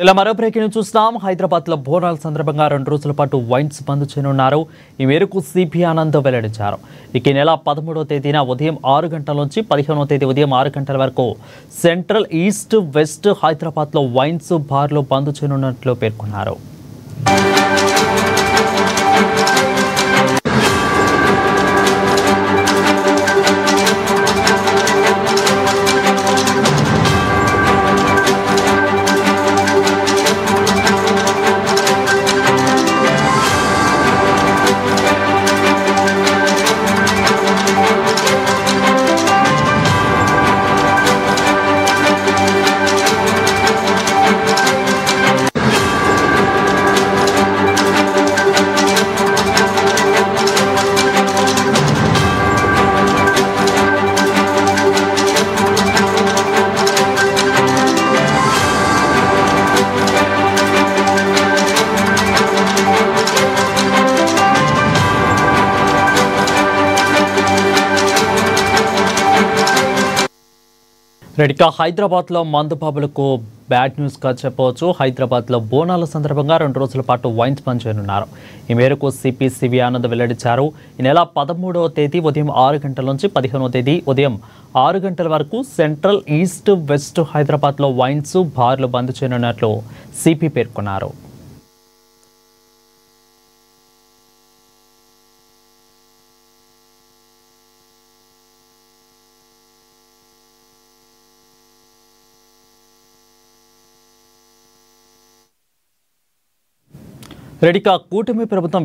ఇలా మరో బ్రేకింగ్ చూస్తున్నాం. హైదరాబాద్ లో బోనాల సందర్భంగా 2 రోజుల పాటు వైన్స్ బంద్ చేయనున్నారు. ఈ మేరకు సిపి ఆనంద్ వెల్లడించారు. ఇక ఈ నెల 13వ తేదీన ఉదయం 6 గంటల నుంచి 15వ తేదీ ఉదయం 6 గంటల వరకు సెంట్రల్, ఈస్ట్, వెస్ట్ హైదరాబాద్ లో వైన్స్ బార్లు బంద్ చేయనున్నట్లు పేర్కొన్నారు. రెడ్డిగా హైదరాబాద్ లో మందు పబ్బులకు బ్యాడ్ న్యూస్ గా చెప్పవచ్చు. హైదరాబాద్ లో బోనాల సందర్భంగా 2 రోజుల పాటు వైన్స్ బంద్ చేయనున్నారు. ఈ మేరకు సిపి ఆనంద్ వెల్లడించారు. ఈ నెల 13వ తేదీ ఉదయం 6 గంటల నుంచి 15వ తేదీ ఉదయం 6 గంటల వరకు సెంట్రల్, ఈస్ట్, వెస్ట్ హైదరాబాద్ లో వైన్స్ బార్లు బంద్ చేయనున్నట్లు సిపి పేర్కొన్నారు. రెడ్డిగా కూటమి ప్రభుత్వం